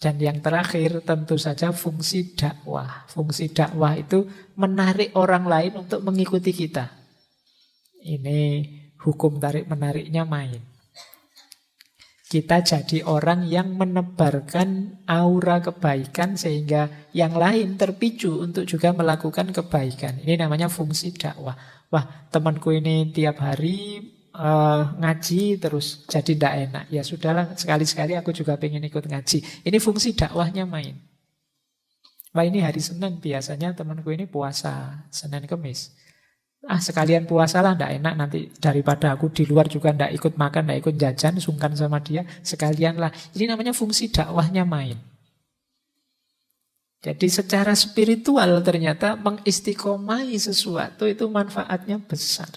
Dan yang terakhir tentu saja fungsi dakwah. Fungsi dakwah itu menarik orang lain untuk mengikuti kita. Ini hukum tarik-menariknya main. Kita jadi orang yang menebarkan aura kebaikan sehingga yang lain terpicu untuk juga melakukan kebaikan. Ini namanya fungsi dakwah. Wah, temanku ini tiap hari ngaji terus jadi tidak enak. Ya sudahlah, sekali-sekali aku juga pengen ikut ngaji. Ini fungsi dakwahnya main. Wah, ini hari Senin biasanya temanku ini puasa Senin Kemis. Sekalian puasalah, tidak enak nanti daripada aku di luar juga tidak ikut makan, tidak ikut jajan, sungkan sama dia, sekalianlah. Ini namanya fungsi dakwahnya main. Jadi secara spiritual ternyata mengistiqomai sesuatu itu manfaatnya besar.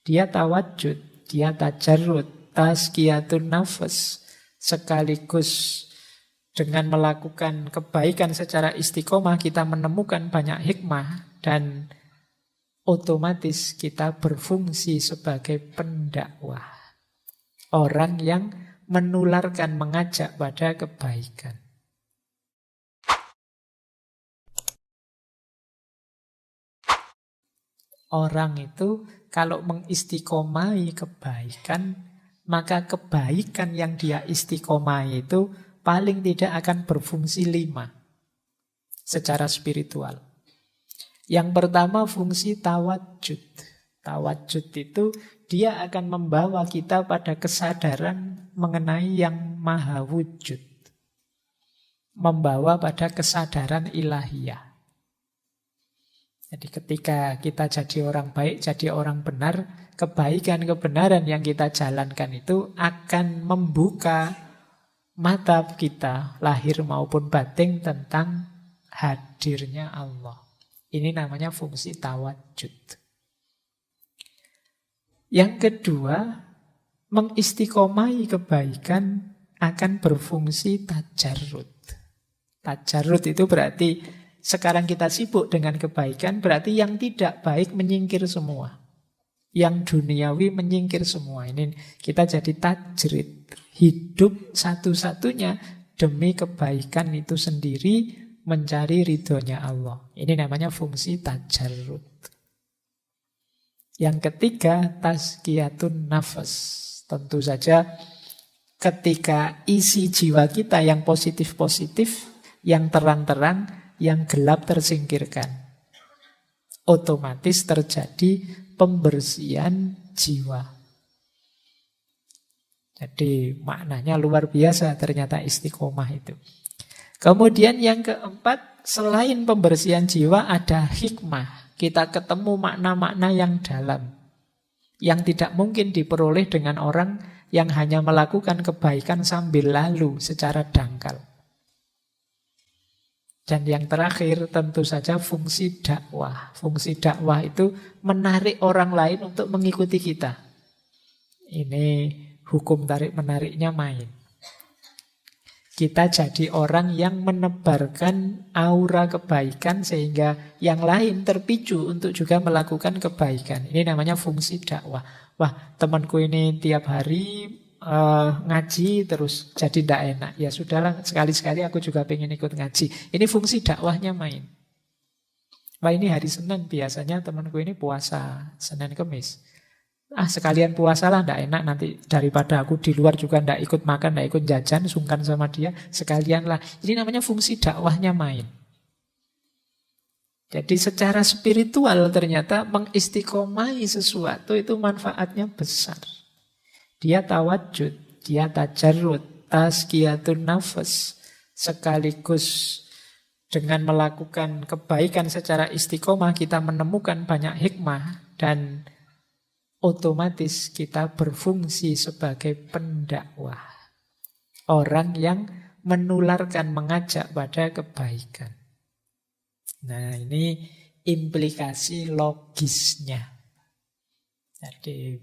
Dia tawajud, dia tajarrud, tazkiyatun nafas, sekaligus dengan melakukan kebaikan secara istiqomah kita menemukan banyak hikmah dan otomatis kita berfungsi sebagai pendakwah. Orang yang menularkan, mengajak pada kebaikan. Orang itu kalau mengistiqomai kebaikan, maka kebaikan yang dia istiqomai itu paling tidak akan berfungsi 5 secara spiritual. Yang pertama fungsi tawajud. Tawajud itu dia akan membawa kita pada kesadaran mengenai yang maha wujud. Membawa pada kesadaran ilahiyah. Jadi ketika kita jadi orang baik, jadi orang benar, kebaikan, kebenaran yang kita jalankan itu akan membuka mata kita, lahir maupun batin, tentang hadirnya Allah. Ini namanya fungsi tawajud. Yang kedua, mengistiqomai kebaikan akan berfungsi tajarrud. Tajarrud itu berarti sekarang kita sibuk dengan kebaikan, berarti yang tidak baik menyingkir semua. Yang duniawi menyingkir semua. Ini kita jadi tajrid. Hidup satu-satunya demi kebaikan itu sendiri, mencari ridhonya Allah. Ini namanya fungsi tajarrud. Yang ketiga, tazkiyatun nafas. Tentu saja ketika isi jiwa kita yang positif-positif, yang terang-terang, yang gelap tersingkirkan, otomatis terjadi pembersihan jiwa. Jadi maknanya luar biasa ternyata istiqomah itu. Kemudian yang keempat, selain pembersihan jiwa ada hikmah. Kita ketemu makna-makna yang dalam, yang tidak mungkin diperoleh dengan orang yang hanya melakukan kebaikan sambil lalu secara dangkal. Dan yang terakhir tentu saja fungsi dakwah. Fungsi dakwah itu menarik orang lain untuk mengikuti kita. Ini hukum tarik-menariknya main. Kita jadi orang yang menebarkan aura kebaikan sehingga yang lain terpicu untuk juga melakukan kebaikan. Ini namanya fungsi dakwah. Wah, temanku ini tiap hari ngaji terus jadi tidak enak. Ya sudahlah, sekali-sekali aku juga pengen ikut ngaji. Ini fungsi dakwahnya main. Wah, ini hari Senin biasanya temanku ini puasa Senin Kemis. Sekalian puasalah, tidak enak nanti daripada aku di luar juga tidak ikut makan, tidak ikut jajan, sungkan sama dia, sekalianlah. Ini namanya fungsi dakwahnya main. Jadi secara spiritual ternyata mengistiqomai sesuatu itu manfaatnya besar. Dia tawajud, dia tajarrud, tazkiyatun nafas, sekaligus dengan melakukan kebaikan secara istiqomah kita menemukan banyak hikmah dan otomatis kita berfungsi sebagai pendakwah. Orang yang menularkan, mengajak pada kebaikan. Nah, ini implikasi logisnya. Jadi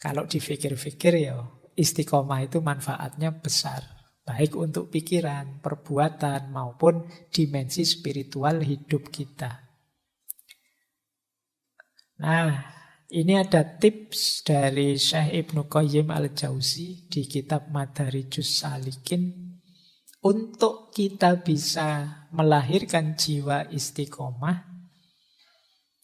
kalau dipikir-pikir ya istiqomah itu manfaatnya besar. Baik untuk pikiran, perbuatan maupun dimensi spiritual hidup kita. Nah, ini ada tips dari Syekh Ibnu Qayyim al-Jauzi di kitab Madarijus Salikin. Untuk kita bisa melahirkan jiwa istiqomah,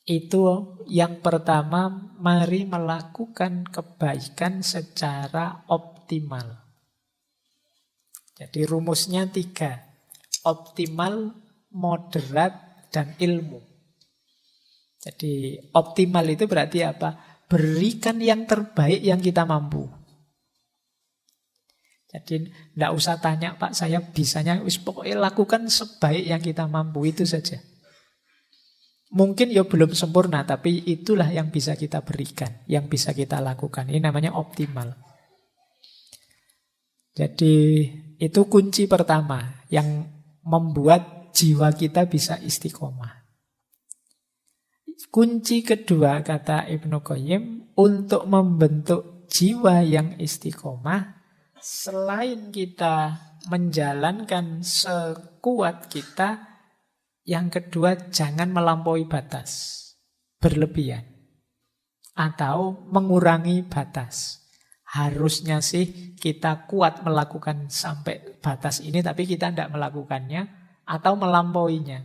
itu yang pertama, mari melakukan kebaikan secara optimal. Jadi rumusnya 3. Optimal, moderat, dan ilmu. Jadi optimal itu berarti apa? Berikan yang terbaik yang kita mampu. Jadi tidak usah tanya, Pak, saya bisanya, pokoknya lakukan sebaik yang kita mampu, itu saja. Mungkin ya belum sempurna, tapi itulah yang bisa kita berikan, yang bisa kita lakukan. Ini namanya optimal. Jadi itu kunci pertama yang membuat jiwa kita bisa istiqomah. Kunci kedua, kata Ibnu Qayyim, untuk membentuk jiwa yang istiqomah, selain kita menjalankan sekuat kita, yang kedua, jangan melampaui batas, berlebihan, atau mengurangi batas. Harusnya sih kita kuat melakukan sampai batas ini, tapi kita tidak melakukannya, atau melampauinya.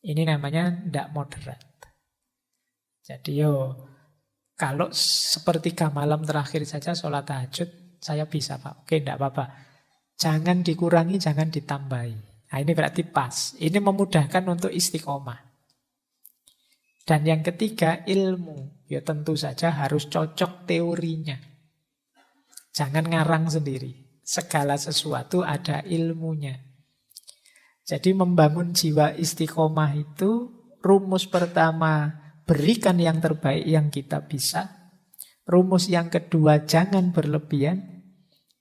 Ini namanya tidak moderat. Jadi kalau sepertiga malam terakhir saja sholat tahajud, saya bisa, Pak. Oke, tidak apa-apa. Jangan dikurangi, jangan ditambahi. Nah, ini berarti pas. Ini memudahkan untuk istiqomah. Dan yang ketiga, ilmu. Ya tentu saja harus cocok teorinya. Jangan ngarang sendiri. Segala sesuatu ada ilmunya. Jadi membangun jiwa istiqomah itu, rumus pertama, berikan yang terbaik yang kita bisa. Rumus yang kedua, jangan berlebihan.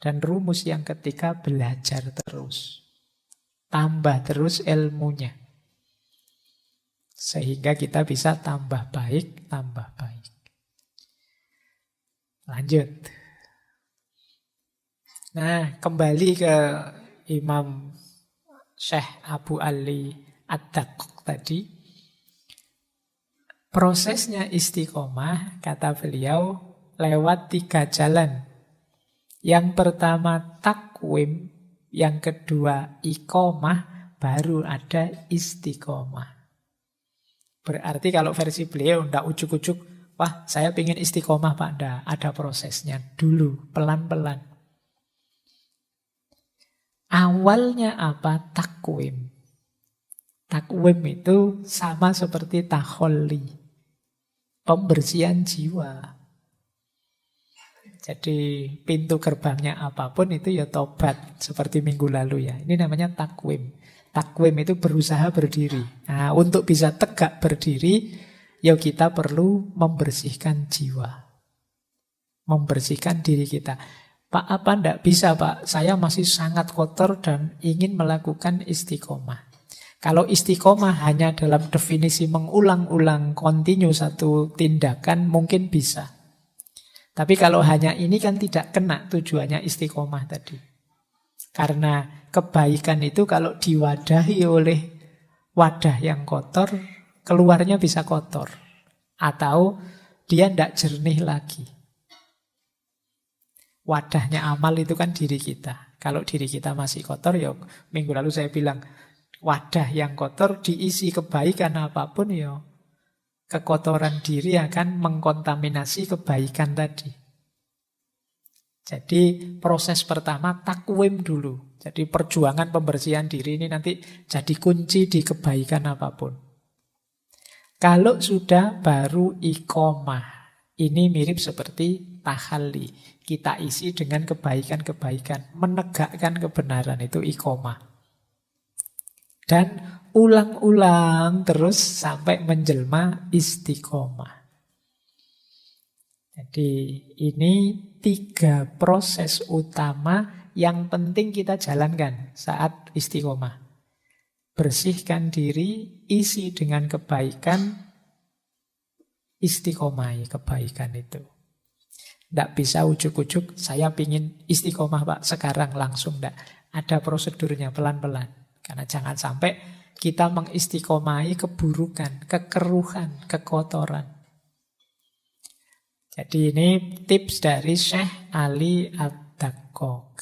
Dan rumus yang ketiga, belajar terus. Tambah terus ilmunya. Sehingga kita bisa tambah baik, tambah baik. Lanjut. Nah, kembali ke Imam Syekh Abu Ali Ad-Daqqaq tadi. Prosesnya istiqomah, kata beliau, lewat 3 jalan. Yang pertama takwim, yang kedua iqomah, baru ada istiqomah. Berarti kalau versi beliau tidak ujuk-ujuk, wah saya ingin istiqomah Pak, enggak, ada prosesnya dulu, pelan-pelan. Awalnya apa? Takwim. Takwim itu sama seperti takholli, pembersihan jiwa. Jadi pintu gerbangnya apapun itu ya tobat, seperti minggu lalu ya. Ini namanya takwim. Takwim itu berusaha berdiri. Nah, untuk bisa tegak berdiri, ya kita perlu membersihkan jiwa. Membersihkan diri kita. Pak, apa enggak bisa Pak? Saya masih sangat kotor dan ingin melakukan istiqomah. Kalau istiqomah hanya dalam definisi mengulang-ulang kontinu satu tindakan, mungkin bisa. Tapi kalau hanya ini kan tidak kena tujuannya istiqomah tadi. Karena kebaikan itu kalau diwadahi oleh wadah yang kotor, keluarnya bisa kotor. Atau dia tidak jernih lagi. Wadahnya amal itu kan diri kita. Kalau diri kita masih kotor, ya minggu lalu saya bilang, wadah yang kotor diisi kebaikan apapun, ya kekotoran diri akan mengkontaminasi kebaikan tadi. Jadi proses pertama takwim dulu. Jadi perjuangan pembersihan diri ini nanti jadi kunci di kebaikan apapun. Kalau sudah baru iqomah. Ini mirip seperti tahalli. Kita isi dengan kebaikan-kebaikan. Menegakkan kebenaran itu iqomah. Dan ulang-ulang terus sampai menjelma istiqomah. Jadi ini 3 proses utama yang penting kita jalankan saat istiqomah. Bersihkan diri, isi dengan kebaikan, istiqomah kebaikan itu. Tidak bisa ujuk-ujuk, saya pingin istiqomah Pak, sekarang langsung tidak. Ada prosedurnya pelan-pelan. Karena jangan sampai kita mengistiqomahi keburukan, kekeruhan, kekotoran. Jadi ini tips dari Syekh Ali Ad-Daqqaq.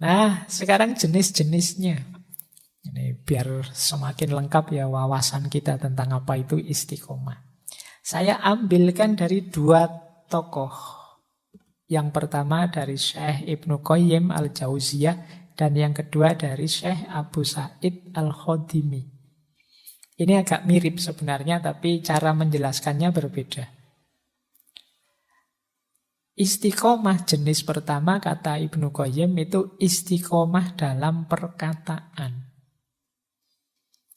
Nah, sekarang jenis-jenisnya. Ini biar semakin lengkap ya wawasan kita tentang apa itu istiqomah. Saya ambilkan dari dua tokoh. Yang pertama dari Syekh Ibnu Qayyim al-Jauziyah dan yang kedua dari Syekh Abu Sa'id al-Khodimi. Ini agak mirip sebenarnya tapi cara menjelaskannya berbeda. Istiqomah jenis pertama kata Ibnu Qayyim itu istiqomah dalam perkataan.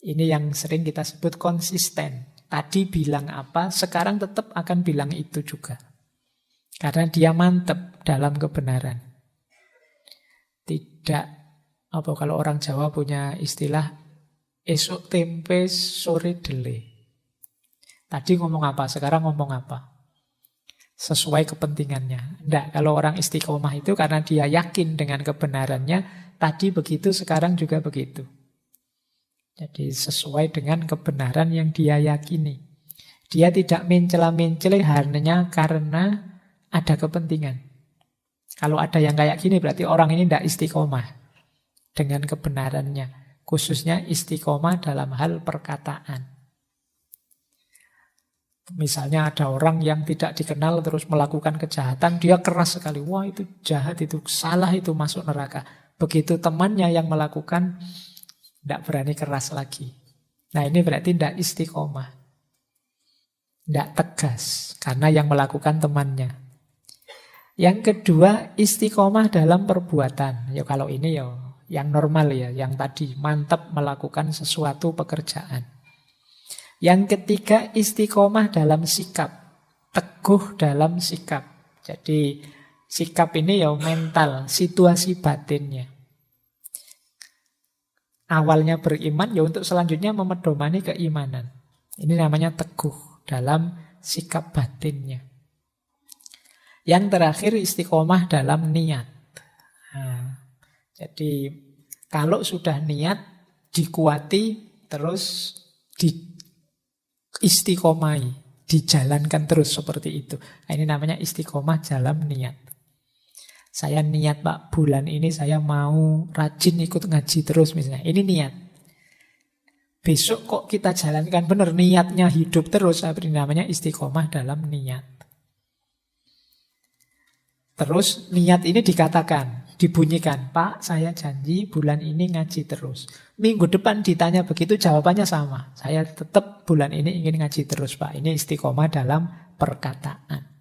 Ini yang sering kita sebut konsisten. Tadi bilang apa, sekarang tetap akan bilang itu juga. Karena dia mantep dalam kebenaran. Tidak, apa kalau orang Jawa punya istilah, esok tempe, sore dele. Tadi ngomong apa, sekarang ngomong apa. Sesuai kepentingannya. Tidak, kalau orang istiqomah itu karena dia yakin dengan kebenarannya, tadi begitu, sekarang juga begitu. Jadi sesuai dengan kebenaran yang dia yakini. Dia tidak mencela-mencela hanya karena ada kepentingan. Kalau ada yang kayak gini berarti orang ini tidak istiqomah dengan kebenarannya. Khususnya istiqomah dalam hal perkataan. Misalnya ada orang yang tidak dikenal terus melakukan kejahatan, dia keras sekali. Wah itu jahat, itu salah, itu masuk neraka. Begitu temannya yang melakukan, tidak berani keras lagi. Nah ini berarti tidak istiqomah. Tidak tegas. Karena yang melakukan temannya. Yang kedua istiqomah dalam perbuatan. Ya kalau ini ya yang normal ya. Yang tadi mantap melakukan sesuatu pekerjaan. Yang ketiga istiqomah dalam sikap. Teguh dalam sikap. Jadi sikap ini ya mental. Situasi batinnya. Awalnya beriman, ya untuk selanjutnya memedomani keimanan. Ini namanya teguh dalam sikap batinnya. Yang terakhir istiqomah dalam niat. Nah, jadi kalau sudah niat, dikuati, terus istiqomai, dijalankan terus seperti itu. Nah, ini namanya istiqomah dalam niat. Saya niat Pak, bulan ini saya mau rajin ikut ngaji terus misalnya. Ini niat. Besok kok kita jalankan benar, niatnya hidup terus. Ini namanya istiqomah dalam niat. Terus niat ini dikatakan, dibunyikan. Pak, saya janji bulan ini ngaji terus. Minggu depan ditanya begitu, jawabannya sama. Saya tetap bulan ini ingin ngaji terus Pak. Ini istiqomah dalam perkataan.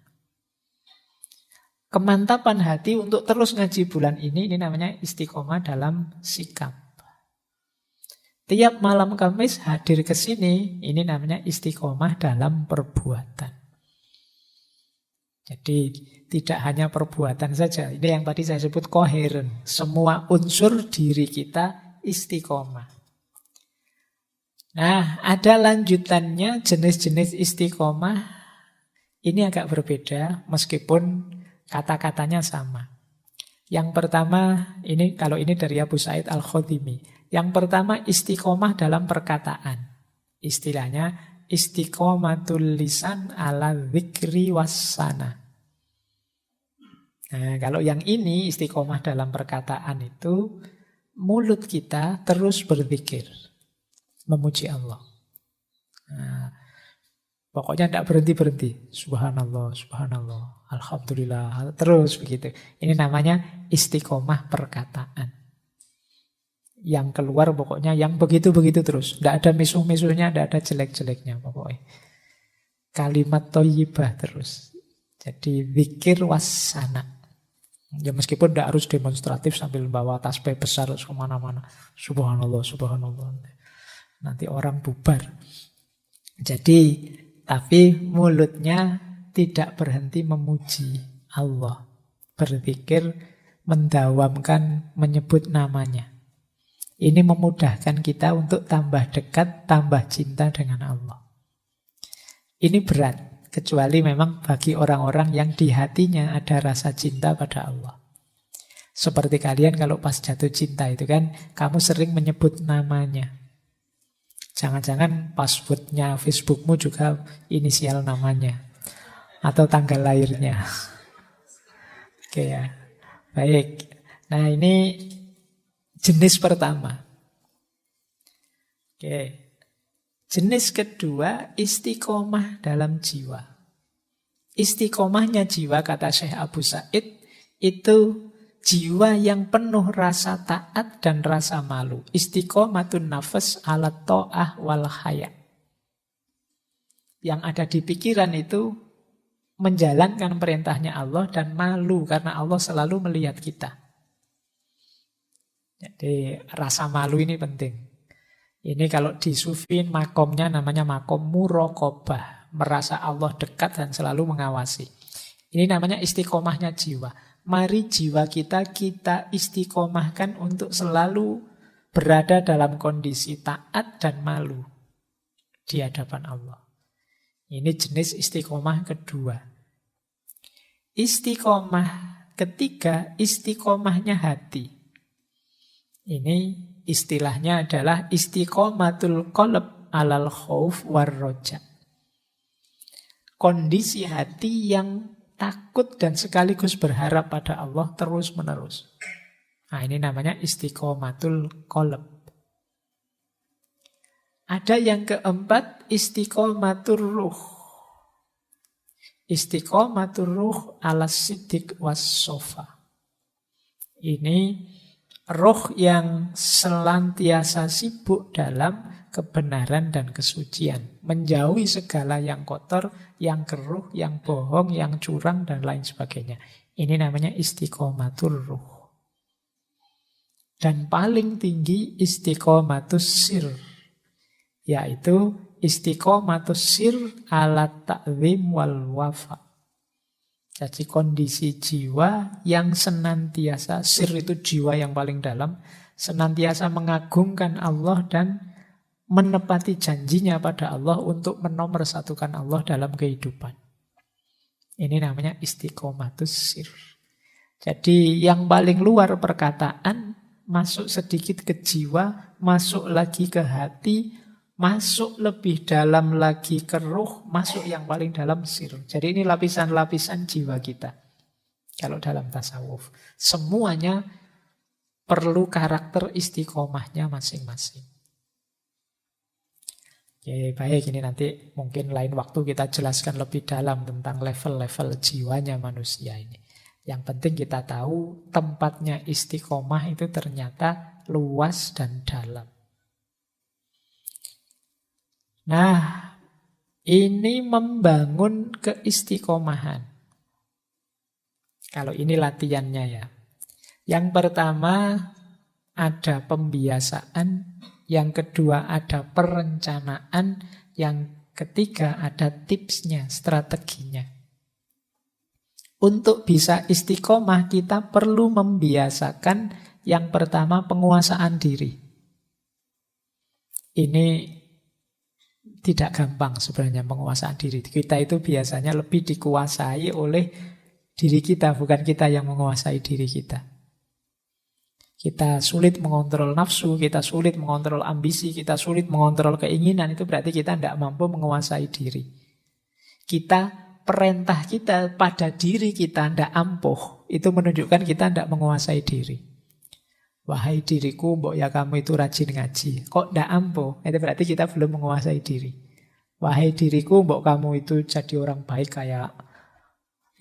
Kemantapan hati untuk terus ngaji bulan ini namanya istiqomah dalam sikap. Tiap malam Kamis hadir ke sini, ini namanya istiqomah dalam perbuatan. Jadi tidak hanya perbuatan saja, ini yang tadi saya sebut koheren. Semua unsur diri kita istiqomah. Nah, ada lanjutannya jenis-jenis istiqomah. Ini agak berbeda meskipun kata-katanya sama. Yang pertama, kalau ini dari Abu Sa'id al-Khodimi. Yang pertama istiqomah dalam perkataan. Istilahnya istiqomatul lisan ala dzikri wassana. Nah, kalau yang ini istiqomah dalam perkataan itu mulut kita terus berzikir, memuji Allah. Nah, pokoknya tidak berhenti-berhenti. Subhanallah, subhanallah, alhamdulillah. Terus begitu. Ini namanya istiqomah perkataan. Yang keluar pokoknya yang begitu-begitu terus. Tidak ada misuh-misuhnya, tidak ada jelek-jeleknya pokoknya. Kalimat thayyibah terus. Jadi zikir wassana. Ya meskipun tidak harus demonstratif sambil bawa tasbih besar kemana-mana. Subhanallah, subhanallah. Nanti orang bubar. Jadi tapi mulutnya tidak berhenti memuji Allah. Berzikir, mendawamkan, menyebut namanya. Ini memudahkan kita untuk tambah dekat, tambah cinta dengan Allah. Ini berat, kecuali memang bagi orang-orang yang di hatinya ada rasa cinta pada Allah. Seperti kalian kalau pas jatuh cinta itu kan, kamu sering menyebut namanya. Jangan-jangan passwordnya Facebookmu juga inisial namanya. Atau tanggal lahirnya. Oke ya. Baik. Nah, ini jenis pertama. Oke. Jenis kedua, istiqomah dalam jiwa. Istiqomahnya jiwa, kata Syekh Abu Said, itu jiwa yang penuh rasa taat dan rasa malu. Istiqomatun nafas ala ta'ah wal haya. Yang ada di pikiran itu menjalankan perintahnya Allah dan malu karena Allah selalu melihat kita. Jadi rasa malu ini penting. Ini kalau di Sufi makomnya namanya makom muraqabah. Merasa Allah dekat dan selalu mengawasi. Ini namanya istiqomahnya jiwa. Mari jiwa kita istiqomahkan untuk selalu berada dalam kondisi taat dan malu di hadapan Allah. Ini jenis istiqomah kedua. Istiqomah ketiga, istiqomahnya hati. Ini istilahnya adalah istiqomatul qalb alal khauf war roja. Kondisi hati yang takut dan sekaligus berharap pada Allah terus-menerus. Nah, ini namanya istiqomatul qalb. Ada yang keempat, istiqomatur ruh. Istiqomatur ruh ala siddiq was sofa. Ini roh yang senantiasa sibuk dalam kebenaran dan kesucian. Menjauhi segala yang kotor, yang keruh, yang bohong, yang curang, dan lain sebagainya. Ini namanya istiqomatur ruh. Dan paling tinggi istiqomatus sir. Yaitu istiqomatus sir ala ta'zim wal wafa. Jadi kondisi jiwa yang senantiasa, sir itu jiwa yang paling dalam, senantiasa mengagungkan Allah dan menepati janjinya pada Allah untuk menomorsatukan Allah dalam kehidupan. Ini namanya istiqomatus sir. Jadi yang paling luar perkataan, masuk sedikit ke jiwa, masuk lagi ke hati, masuk lebih dalam lagi ke ruh, masuk yang paling dalam sir. Jadi ini lapisan-lapisan jiwa kita. Kalau dalam tasawuf, semuanya perlu karakter istiqomahnya masing-masing. Oke, baik, ini nanti mungkin lain waktu kita jelaskan lebih dalam tentang level-level jiwanya manusia ini. Yang penting kita tahu tempatnya istiqomah itu ternyata luas dan dalam. Nah, ini membangun keistiqomahan. Kalau ini latihannya ya. Yang pertama ada pembiasaan, yang kedua ada perencanaan, yang ketiga ada tipsnya, strateginya. Untuk bisa istiqomah kita perlu membiasakan yang pertama penguasaan diri. Ini tidak gampang sebenarnya penguasaan diri. Kita itu biasanya lebih dikuasai oleh diri kita, bukan kita yang menguasai diri kita. Kita sulit mengontrol nafsu, kita sulit mengontrol ambisi, kita sulit mengontrol keinginan, itu berarti kita tidak mampu menguasai diri. Perintah kita pada diri kita tidak ampuh, itu menunjukkan kita tidak menguasai diri. Wahai diriku, mbok ya kamu itu rajin ngaji. Kok tidak ampuh? Itu berarti kita belum menguasai diri. Wahai diriku, mbok kamu itu jadi orang baik kayak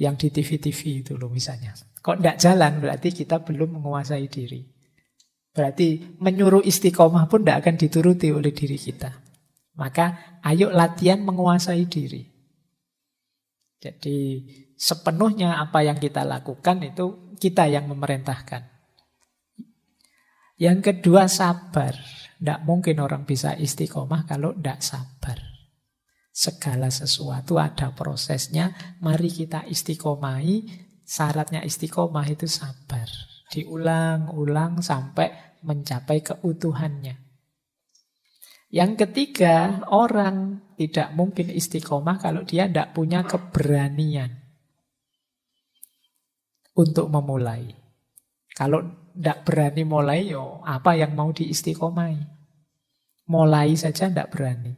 yang di TV-TV itu loh misalnya. Kok tidak jalan? Berarti kita belum menguasai diri. Berarti menyuruh istiqomah pun tidak akan dituruti oleh diri kita. Maka ayo latihan menguasai diri. Jadi sepenuhnya apa yang kita lakukan itu kita yang memerintahkan. Yang kedua sabar. Tidak mungkin orang bisa istiqomah kalau tidak sabar. Segala sesuatu ada prosesnya. Mari kita istiqomahi. Syaratnya istiqomah itu sabar. Diulang-ulang sampai mencapai keutuhannya. Yang ketiga, orang tidak mungkin istiqomah kalau dia tidak punya keberanian untuk memulai. Kalau tidak berani mulai, apa yang mau diistiqomahi? Mulai saja tidak berani.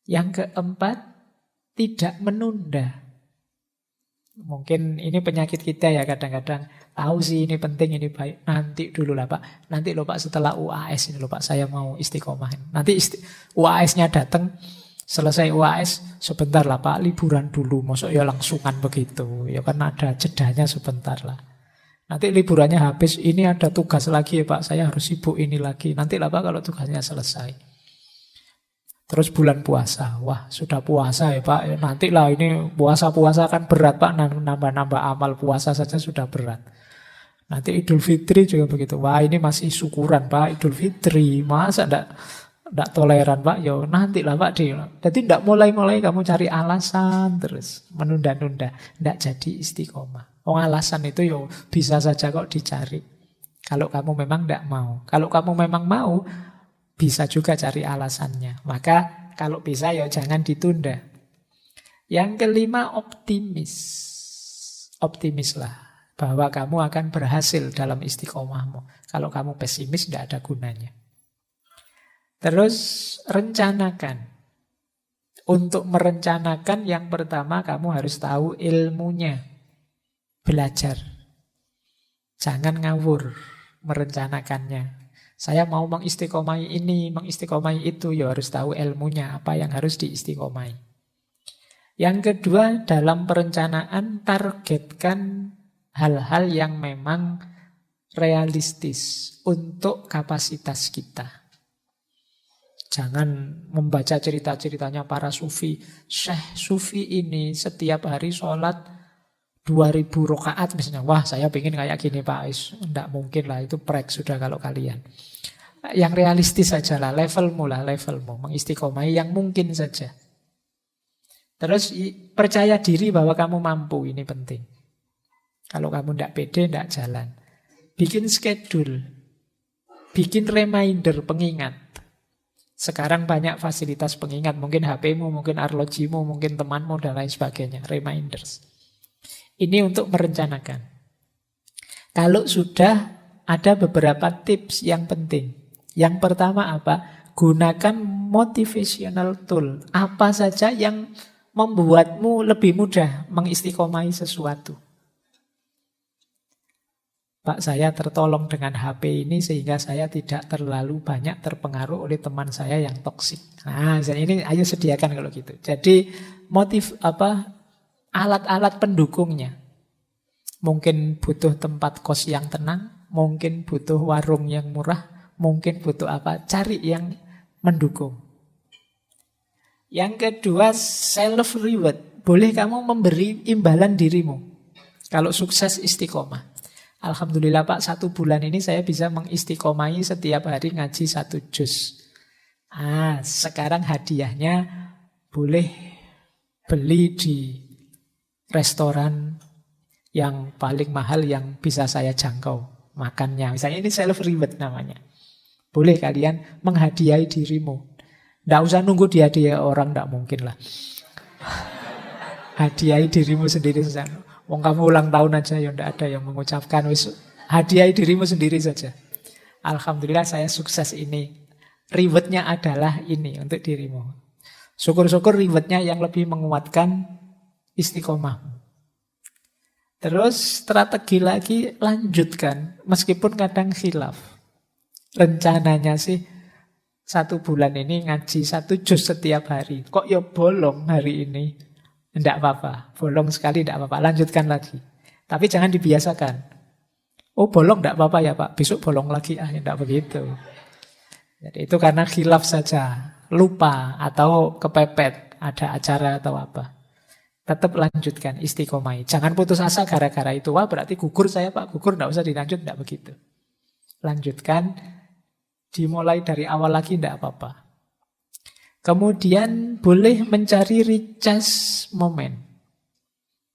Yang keempat, tidak menunda. Mungkin ini penyakit kita ya kadang-kadang. Tahu sih ini penting, ini baik. Nanti dulu lah Pak. Nanti loh Pak setelah UAS ini loh Pak, saya mau istiqomah. Nanti UAS-nya datang, selesai UAS, sebentar lah Pak, liburan dulu. Masuk ya langsungan begitu. Ya kan ada jedanya sebentar lah. Nanti liburannya habis, ini ada tugas lagi ya Pak, saya harus sibuk ini lagi. Nanti lah Pak kalau tugasnya selesai. Terus bulan puasa, wah sudah puasa ya Pak, ya, nanti lah ini puasa-puasa kan berat Pak, nambah-nambah amal puasa saja sudah berat. Nanti Idul Fitri juga begitu, wah ini masih syukuran Pak, Idul Fitri, masa enggak toleran Pak, ya nanti lah Pak. Jadi enggak mulai-mulai kamu cari alasan terus, menunda-nunda, enggak jadi istiqomah. Oh alasan itu yo bisa saja kok dicari. Kalau kamu memang enggak mau, kalau kamu memang mau, bisa juga cari alasannya. Maka kalau bisa ya jangan ditunda. Yang kelima, optimis. Optimislah bahwa kamu akan berhasil dalam istiqomahmu. Kalau kamu pesimis tidak ada gunanya. Terus rencanakan. Untuk merencanakan yang pertama kamu harus tahu ilmunya. Belajar. Jangan ngawur merencanakannya. Saya mau mengistiqomai ini, mengistiqomai itu, ya harus tahu ilmunya, apa yang harus diistiqomai. Yang kedua, dalam perencanaan, targetkan hal-hal yang memang realistis untuk kapasitas kita. Jangan membaca cerita-ceritanya para sufi. Syekh sufi ini setiap hari sholat 2000 rakaat misalnya. Wah saya pengen kayak gini Pak. Tidak mungkin lah, itu prek sudah kalau kalian. Yang realistis saja lah, levelmu. Mengistiqomai yang mungkin saja. Terus percaya diri bahwa kamu mampu, ini penting. Kalau kamu tidak pede, tidak jalan. Bikin schedule. Bikin reminder, pengingat. Sekarang banyak fasilitas pengingat. Mungkin HP-mu, mungkin arlojimu, mungkin temanmu, dan lain sebagainya. Reminders. Ini untuk merencanakan. Kalau sudah, ada beberapa tips yang penting. Yang pertama apa? Gunakan motivational tool. Apa saja yang membuatmu lebih mudah mengistiqomai sesuatu. Pak, saya tertolong dengan HP ini sehingga saya tidak terlalu banyak terpengaruh oleh teman saya yang toksik. Nah, ini ayo sediakan kalau gitu. Jadi alat-alat pendukungnya. Mungkin butuh tempat kos yang tenang, mungkin butuh warung yang murah, mungkin butuh apa, cari yang mendukung. Yang kedua, self reward. Boleh kamu memberi imbalan dirimu. Kalau sukses istiqomah. Alhamdulillah Pak, 1 bulan ini saya bisa mengistiqomai setiap hari ngaji 1 juz. Sekarang hadiahnya boleh beli di restoran yang paling mahal yang bisa saya jangkau makannya. Misalnya ini self reward namanya. Boleh kalian menghadiahi dirimu. Tidak usah nunggu dihadiahi orang, tidak mungkin lah. Hadiahi dirimu sendiri saja. Wong kamu ulang tahun aja ya tidak ada yang mengucapkan. Hadiahi dirimu sendiri saja. Alhamdulillah saya sukses ini. Rewardnya adalah ini untuk dirimu. Syukur-syukur rewardnya yang lebih menguatkan istiqomahmu. Terus strategi lagi, lanjutkan. Meskipun kadang khilaf. Rencananya sih 1 bulan ini ngaji 1 juz setiap hari. Kok ya bolong hari ini? Tidak apa-apa. Bolong sekali tidak apa-apa. Lanjutkan lagi. Tapi jangan dibiasakan. Oh bolong tidak apa-apa ya Pak. Besok bolong lagi. Tidak begitu. Jadi itu karena khilaf saja. Lupa atau kepepet. Ada acara atau apa. Tetap lanjutkan istiqomai. Jangan putus asa gara-gara itu. Wah berarti gugur saya Pak. Gugur tidak usah dilanjut. Tidak begitu. Lanjutkan. Dimulai dari awal lagi tidak apa-apa. Kemudian boleh mencari recharge moment.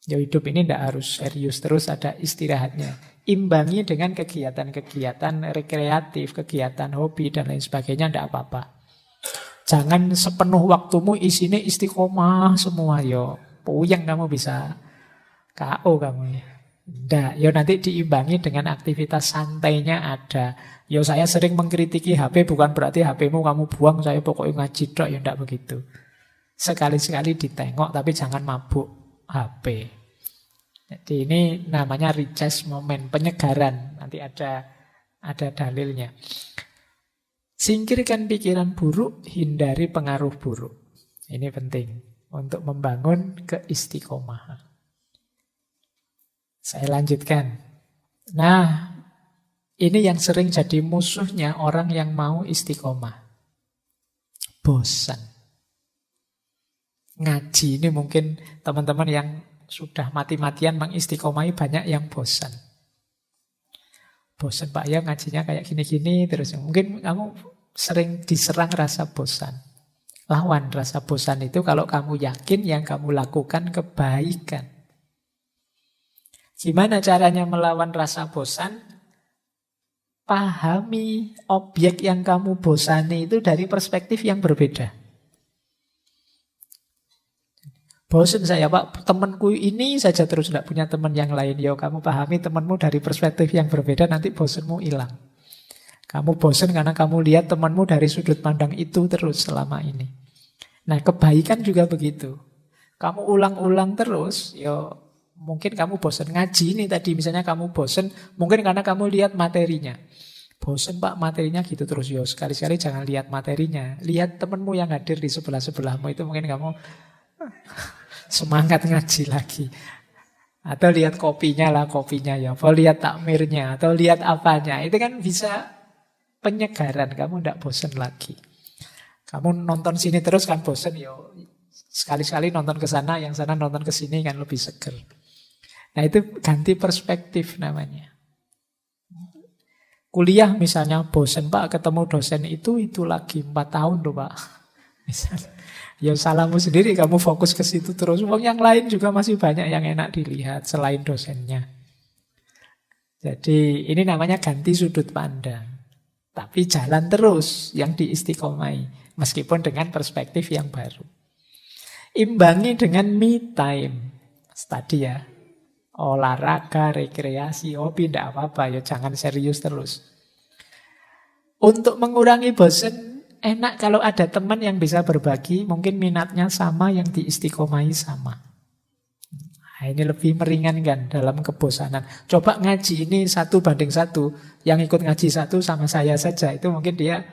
Ya hidup ini tidak harus serius terus, ada istirahatnya. Imbangi dengan kegiatan-kegiatan rekreatif, kegiatan hobi dan lain sebagainya, tidak apa-apa. Jangan sepenuh waktumu isinya istiqomah semua. Yo, puyeng kamu bisa KO kamu ya. Nggak, yo nanti diimbangi dengan aktivitas santainya ada. Yo saya sering mengkritiki HP bukan berarti HP-mu kamu buang, saya pokoknya ngaji dok, ya enggak begitu. Sekali-sekali ditengok tapi jangan mabuk HP. Jadi ini namanya recharge moment, penyegaran. Nanti ada dalilnya. Singkirkan pikiran buruk, hindari pengaruh buruk. Ini penting untuk membangun keistiqomahan. Saya lanjutkan. Nah, ini yang sering jadi musuhnya orang yang mau istiqomah. Bosan. Ngaji ini mungkin teman-teman yang sudah mati-matian mengistiqomahi banyak yang bosan. Bosan Pak ya ngajinya kayak gini-gini terus. Mungkin kamu sering diserang rasa bosan. Lawan rasa bosan itu kalau kamu yakin yang kamu lakukan kebaikan. Gimana caranya melawan rasa bosan? Pahami objek yang kamu bosani itu dari perspektif yang berbeda. Bosan saya Pak, temanku ini saja terus tidak punya teman yang lain. Ya kamu pahami temanmu dari perspektif yang berbeda, nanti bosanmu hilang. Kamu bosan karena kamu lihat temanmu dari sudut pandang itu terus selama ini. Nah kebaikan juga begitu. Kamu ulang-ulang terus, ya mungkin kamu bosan ngaji ini tadi. Misalnya kamu bosan, mungkin karena kamu lihat materinya. Bosan Pak materinya gitu terus. Ya sekali-sekali jangan lihat materinya. Lihat temanmu yang hadir di sebelah-sebelahmu itu mungkin kamu semangat ngaji lagi. Atau lihat kopinya ya. Atau lihat takmirnya. Atau lihat apanya. Itu kan bisa penyegaran. Kamu tidak bosan lagi. Kamu nonton sini terus kan bosan. Yo, sekali-sekali nonton ke sana. Yang sana nonton ke sini kan lebih seger. Nah itu ganti perspektif namanya. Kuliah misalnya bosan Pak ketemu dosen itu lagi 4 tahun loh Pak. Misalnya. Ya salahmu sendiri, kamu fokus ke situ terus. Yang lain juga masih banyak yang enak dilihat selain dosennya. Jadi ini namanya ganti sudut pandang. Tapi jalan terus yang diistiqomai. Meskipun dengan perspektif yang baru. Imbangi dengan me time. Tadi ya. Olahraga, rekreasi, hobi, tidak apa-apa. Ya jangan serius terus. Untuk mengurangi bosan, enak kalau ada teman yang bisa berbagi, mungkin minatnya sama, yang diistiqomahi sama. Nah, ini lebih meringankan dalam kebosanan. Coba ngaji ini 1:1, yang ikut ngaji 1 sama saya saja, itu mungkin dia,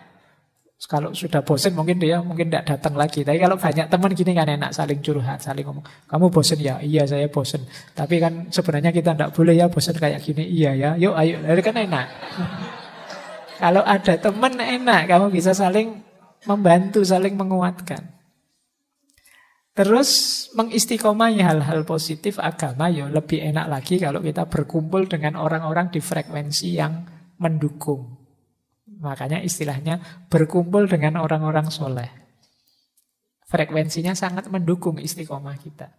kalau sudah bosan mungkin dia tidak datang lagi. Tapi kalau banyak teman gini kan enak, saling curhat, saling ngomong. Kamu bosan ya? Iya saya bosan. Tapi kan sebenarnya kita tidak boleh ya bosan kayak gini. Iya ya, yuk ayo, kan enak. Kalau ada teman enak, kamu bisa saling membantu, saling menguatkan. Terus mengistiqomahi hal-hal positif agama ya lebih enak lagi kalau kita berkumpul dengan orang-orang di frekuensi yang mendukung. Makanya istilahnya berkumpul dengan orang-orang soleh. Frekuensinya sangat mendukung istiqomah kita.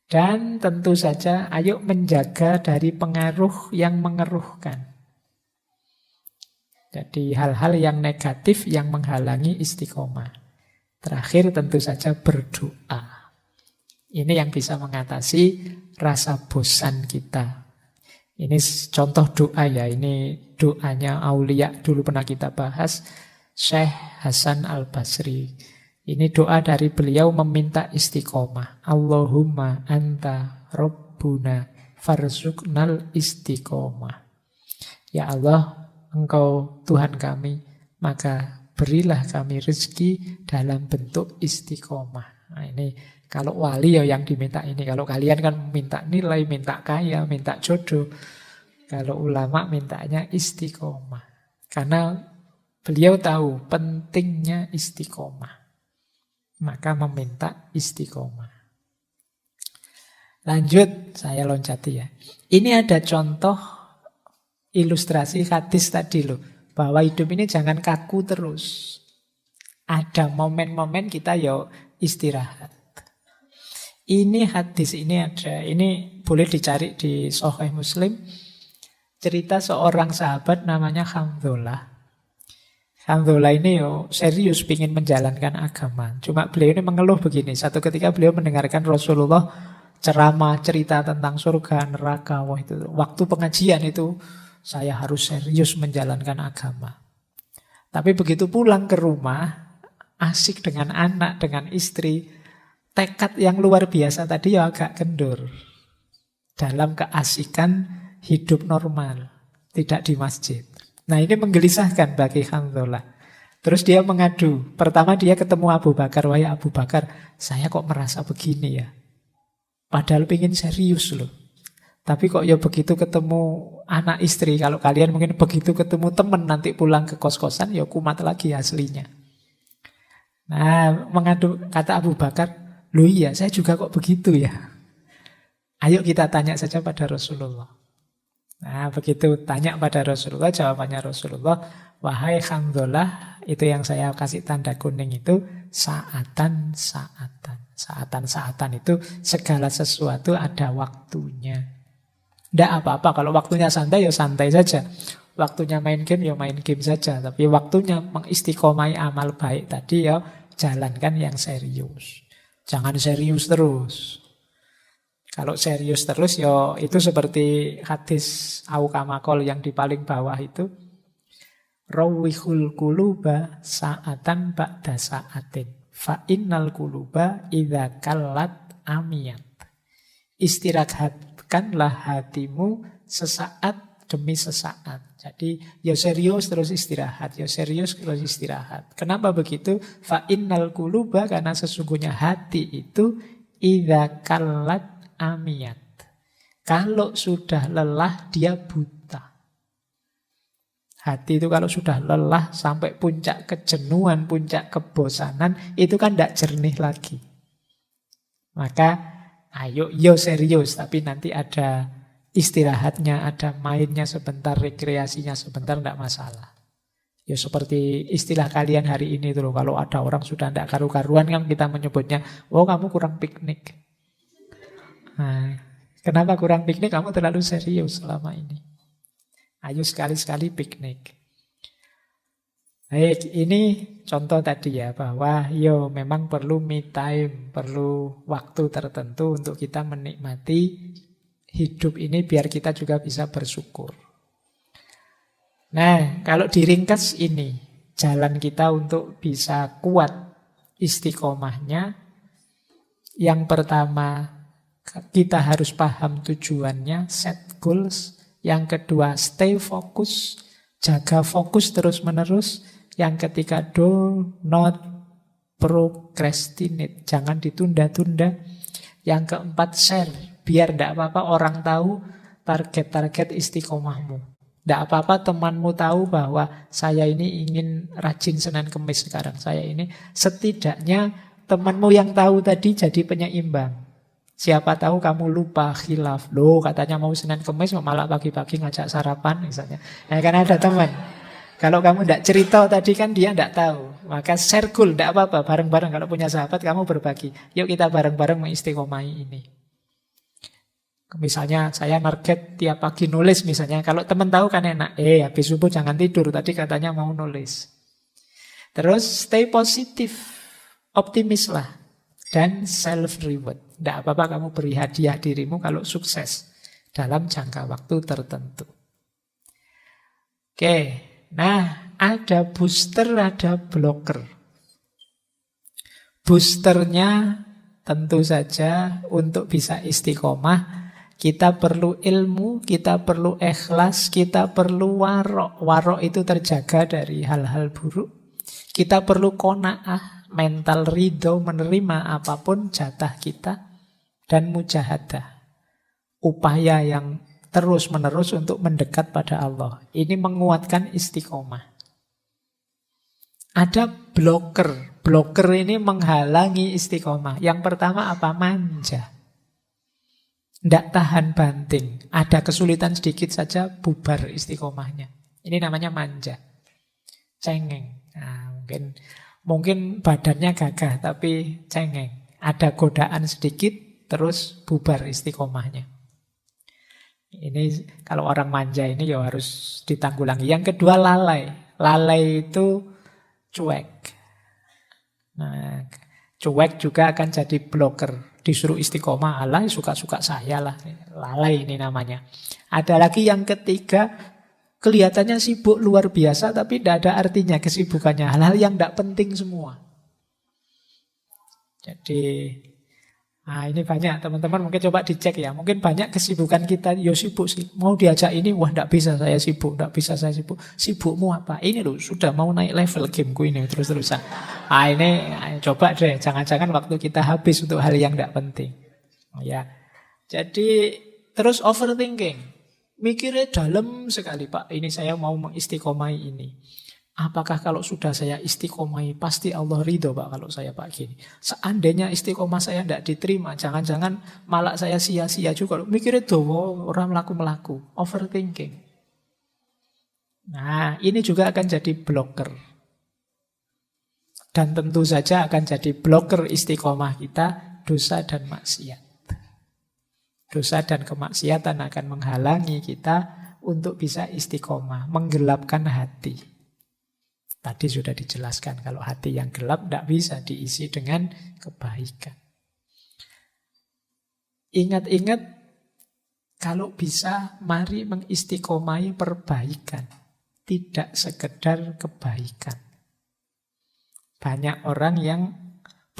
Dan tentu saja ayo menjaga dari pengaruh yang mengeruhkan. Jadi hal-hal yang negatif yang menghalangi istiqomah. Terakhir tentu saja berdoa. Ini yang bisa mengatasi rasa bosan kita. Ini contoh doa ya. Ini doanya aulia dulu pernah kita bahas. Syekh Hasan Al-Basri. Ini doa dari beliau meminta istiqomah. Allahumma anta rabbuna farzuqnal istiqomah. Ya Allah, Engkau Tuhan kami, maka berilah kami rezeki dalam bentuk istiqomah. Nah ini kalau wali ya yang diminta ini. Kalau kalian kan minta nilai, minta kaya, minta jodoh. Kalau ulama mintanya istiqomah. Karena beliau tahu pentingnya istiqomah. Maka meminta istiqomah. Lanjut, saya loncati ya. Ini ada contoh ilustrasi hadis tadi loh, bahwa hidup ini jangan kaku terus. Ada momen-momen kita ya istirahat. Ini hadis ini ada, ini boleh dicari di Sahih Muslim. Cerita seorang sahabat namanya Hamdullah. Hamdullah ini yo serius ingin menjalankan agama. Cuma beliau ini mengeluh begini. Satu ketika beliau mendengarkan Rasulullah ceramah cerita tentang surga, neraka. Wah itu waktu pengajian itu saya harus serius menjalankan agama. Tapi begitu pulang ke rumah, asik dengan anak, dengan istri, tekad yang luar biasa tadi ya agak kendur. dalam keasikan hidup normal, tidak di masjid. Nah ini menggelisahkan bagi Hanzalah. Terus dia mengadu. Pertama dia ketemu Abu Bakar. Wahai Abu Bakar, saya kok merasa begini ya. Padahal pengen serius loh. Tapi kok ya begitu ketemu anak istri. Kalau kalian mungkin begitu ketemu teman nanti pulang ke kos-kosan, ya kumat lagi aslinya. Nah mengadu, kata Abu Bakar, loh iya saya juga kok begitu ya. Ayo kita tanya saja pada Rasulullah. Nah begitu tanya pada Rasulullah, jawabannya Rasulullah, wahai Hanzalah, itu yang saya kasih tanda kuning itu, saatan. Saatan itu segala sesuatu ada waktunya. Tidak apa-apa, kalau waktunya santai ya santai saja. Waktunya main game ya main game saja. Tapi waktunya mengistiqomai amal baik tadi ya jalankan yang serius. Jangan serius terus. Kalau serius terus ya itu seperti hadis Aukamakol yang di paling bawah itu. Rawihul kuluba sa'atan ba'da sa'atin. Fa'innal kuluba idha kallat amiyat. Istirahatkanlah hatimu sesaat demi sesaat. Jadi ya serius terus istirahat, ya serius terus istirahat. Kenapa begitu? Fa'innal kuluba, karena sesungguhnya hati itu idha kallat amiyat. Kalau sudah lelah dia buta. Hati itu kalau sudah lelah sampai puncak kejenuhan, puncak kebosanan, itu kan tidak jernih lagi. Maka ayo yo serius, tapi nanti ada istirahatnya, ada mainnya sebentar, rekreasinya sebentar, tidak masalah. Ya seperti istilah kalian hari ini tuh, kalau ada orang sudah tidak karu-karuan kan kita menyebutnya, oh kamu kurang piknik. Nah, kenapa kurang piknik? Kamu terlalu serius selama ini. Ayo sekali-sekali piknik. Baik, ini contoh tadi ya, bahwa yo memang perlu me time, perlu waktu tertentu untuk kita menikmati hidup ini biar kita juga bisa bersyukur. Nah, kalau diringkas ini, jalan kita untuk bisa kuat istiqomahnya, yang pertama kita harus paham tujuannya, set goals. Yang kedua, stay fokus, jaga fokus terus-menerus. Yang ketiga, do not procrastinate, jangan ditunda-tunda. Yang keempat, share, biar tidak apa-apa orang tahu target-target istiqomahmu. Tidak apa-apa temanmu tahu bahwa saya ini ingin rajin Senin Kemis sekarang. Saya ini setidaknya temanmu yang tahu tadi jadi penyeimbang. Siapa tahu kamu lupa khilaf. Loh katanya mau Senin Kemis malah pagi-pagi ngajak sarapan misalnya. Nah, karena ada teman. Kalau kamu tidak cerita tadi kan dia tidak tahu. Maka share goal, tidak apa-apa. Bareng-bareng kalau punya sahabat kamu berbagi. Yuk kita bareng-bareng mengistiqomahi ini. Misalnya saya target tiap pagi nulis misalnya. Kalau teman tahu kan enak. Habis subuh jangan tidur. Tadi katanya mau nulis. Terus stay positif. Optimis lah. Dan self-reward. Tidak apa-apa kamu beri hadiah dirimu kalau sukses dalam jangka waktu tertentu. Oke, nah ada booster, ada blocker. Boosternya tentu saja untuk bisa istiqomah, kita perlu ilmu, kita perlu ikhlas, kita perlu warok. Warok itu terjaga dari hal-hal buruk. Kita perlu qanaah, mental ridho menerima apapun jatah kita. Dan mujahadah, upaya yang terus-menerus untuk mendekat pada Allah. Ini menguatkan istiqomah. Ada blocker. Blocker ini menghalangi istiqomah. Yang pertama apa? Manja. Tidak tahan banting. Ada kesulitan sedikit saja bubar istiqomahnya. Ini namanya manja. Cengeng. Nah, mungkin badannya gagah tapi cengeng. Ada godaan sedikit terus bubar istiqomahnya. Ini kalau orang manja ini ya harus ditanggulangi. Yang kedua lalai. Lalai itu cuek. Nah, cuek juga akan jadi blocker. Disuruh istiqomah, alay suka-suka saya lah. Lalai ini namanya. Ada lagi yang ketiga, kelihatannya sibuk luar biasa tapi tidak ada artinya kesibukannya. Hal-hal yang tidak penting semua. Jadi Nah, ini banyak teman-teman mungkin coba dicek ya. Mungkin banyak kesibukan kita, yo sibuk sih. Mau diajak ini, wah enggak bisa saya sibuk, enggak bisa saya sibuk. Sibukmu apa? Ini loh, sudah mau naik level gameku ini terus-terusan. Ah ini coba deh, jangan-jangan waktu kita habis untuk hal yang enggak penting. Ya. Jadi terus overthinking. Mikirnya dalam sekali, Pak. Ini saya mau mengistiqomai ini. Apakah kalau sudah saya istiqomai pasti Allah ridho, Pak, kalau saya Pak gini. Seandainya istiqomah saya tidak diterima, jangan-jangan malah saya sia-sia juga. Mikirnya dowo, orang melaku-melaku. Overthinking. Nah, ini juga akan jadi blocker. Dan tentu saja akan jadi blocker istiqomah kita, dosa dan maksiat. Dosa dan kemaksiatan akan menghalangi kita untuk bisa istiqomah, menggelapkan hati. Tadi sudah dijelaskan kalau hati yang gelap tidak bisa diisi dengan kebaikan. Ingat-ingat, kalau bisa mari mengistiqomai perbaikan, tidak sekedar kebaikan. Banyak orang yang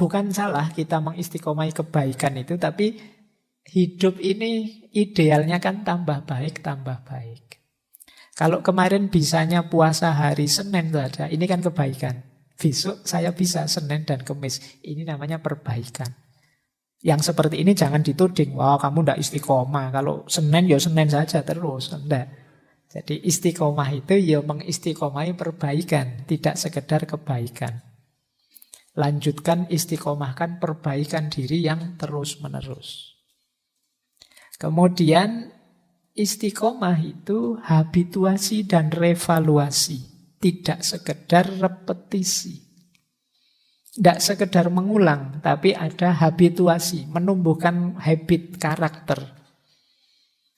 bukan salah kita mengistiqomai kebaikan itu, tapi hidup ini idealnya kan tambah baik, tambah baik. Kalau kemarin bisanya puasa hari Senin saja, ini kan kebaikan. Besok saya bisa Senin dan Kamis. Ini namanya perbaikan. Yang seperti ini jangan dituding, wah kamu tidak istiqomah. Kalau Senin ya Senin saja terus. Enggak. Jadi istiqomah itu ya mengistiqomai perbaikan, tidak sekedar kebaikan. Lanjutkan istiqomahkan perbaikan diri yang terus-menerus. Kemudian istiqomah itu habituasi dan revaluasi, tidak sekedar repetisi. Tidak sekedar mengulang, tapi ada habituasi, menumbuhkan habit karakter.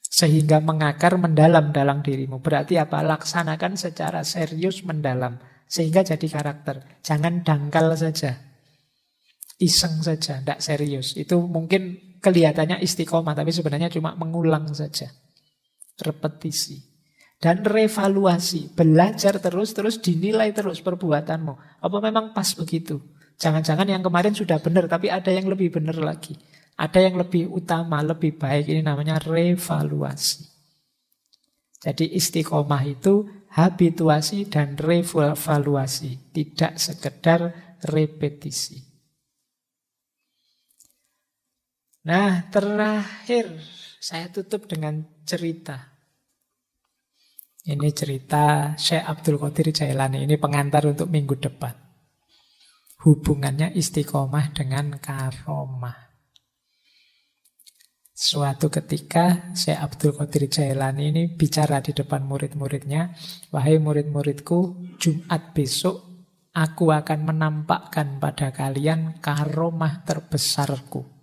Sehingga mengakar mendalam dalam dirimu. Berarti apa? Laksanakan secara serius mendalam, sehingga jadi karakter. Jangan dangkal saja, iseng saja, tidak serius. Itu mungkin kelihatannya istiqomah, tapi sebenarnya cuma mengulang saja. Repetisi dan revaluasi, belajar terus dinilai terus perbuatanmu. Apa memang pas begitu? Jangan-jangan yang kemarin sudah benar, tapi ada yang lebih benar lagi, ada yang lebih utama, lebih baik. Ini namanya revaluasi. Jadi istiqomah itu habituasi dan revaluasi, tidak sekedar repetisi. Nah, terakhir saya tutup dengan cerita. Ini cerita Syekh Abdul Qadir Jailani. Ini pengantar untuk minggu depan. Hubungannya istiqomah dengan karomah. Suatu ketika Syekh Abdul Qadir Jailani ini bicara di depan murid-muridnya. Wahai murid-muridku, Jumat besok aku akan menampakkan pada kalian karomah terbesarku.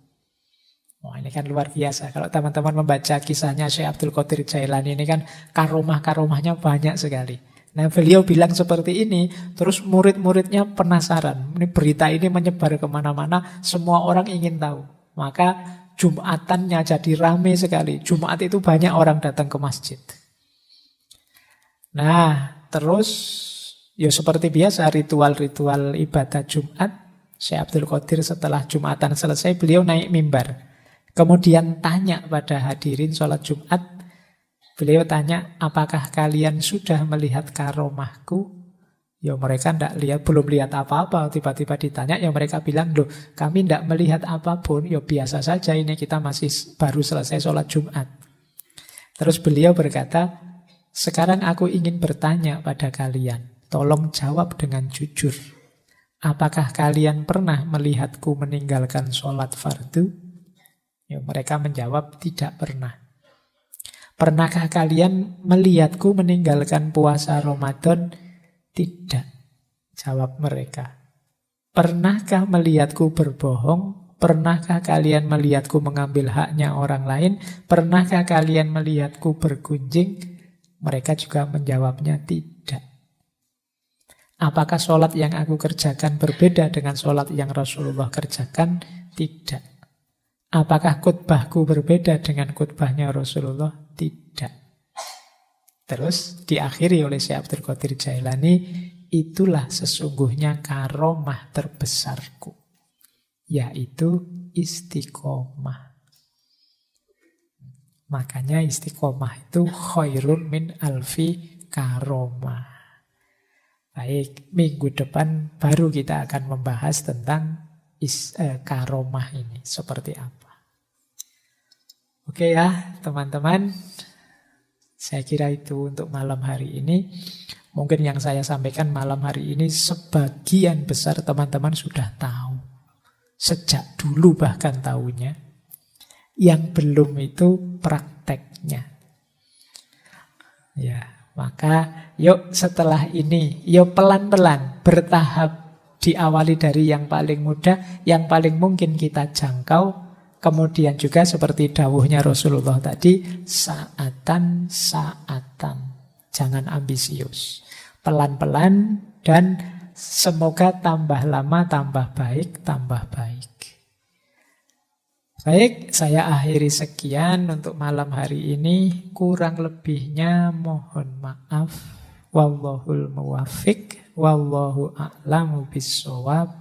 Wah, ini kan luar biasa. Kalau teman-teman membaca kisahnya Syekh Abdul Qadir Jailani ini kan karomah-karomahnya banyak sekali. Nah, beliau bilang seperti ini, terus murid-muridnya penasaran. Ini berita ini menyebar kemana-mana, semua orang ingin tahu. Maka Jumatannya jadi ramai sekali. Jumat itu banyak orang datang ke masjid. Nah, terus ya seperti biasa ritual-ritual ibadah Jumat. Syekh Abdul Qadir setelah Jumatan selesai, beliau naik mimbar. Kemudian tanya pada hadirin sholat Jumat. Beliau tanya, apakah kalian sudah melihat karomahku? Ya mereka belum lihat apa-apa. Tiba-tiba ditanya, ya mereka bilang, loh kami tidak melihat apapun. Ya biasa saja, ini kita masih baru selesai sholat Jumat. Terus beliau berkata, sekarang aku ingin bertanya pada kalian. Tolong jawab dengan jujur. Apakah kalian pernah melihatku meninggalkan sholat fardu? Ya, mereka menjawab tidak pernah. Pernahkah kalian melihatku meninggalkan puasa Ramadan? Tidak, jawab mereka. Pernahkah melihatku berbohong? Pernahkah kalian melihatku mengambil haknya orang lain? Pernahkah kalian melihatku bergunjing? Mereka juga menjawabnya tidak. Apakah sholat yang aku kerjakan berbeda dengan sholat yang Rasulullah kerjakan? Tidak. Apakah khutbahku berbeda dengan khutbahnya Rasulullah? Tidak. Terus diakhiri oleh Syekh Abdul Qadir Jailani, itulah sesungguhnya karomah terbesarku, yaitu istiqomah. Makanya istiqomah itu khairun min alfi karomah. Baik, minggu depan baru kita akan membahas tentang karomah ini seperti apa. Oke ya teman-teman, saya kira itu untuk malam hari ini. Mungkin yang saya sampaikan malam hari ini sebagian besar teman-teman sudah tahu. Sejak dulu bahkan tahunya. Yang belum itu prakteknya. Ya, maka yuk setelah ini, yuk pelan-pelan, bertahap, diawali dari yang paling mudah, yang paling mungkin kita jangkau. Kemudian juga seperti dawuhnya Rasulullah tadi, saatan-saatan. Jangan ambisius. Pelan-pelan dan semoga tambah lama, tambah baik, tambah baik. Baik, saya akhiri sekian untuk malam hari ini. Kurang lebihnya mohon maaf. Wallahul muwaffiq, wallahu a'lamu bissawab.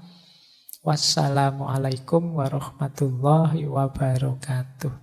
Wassalamualaikum warahmatullahi wabarakatuh.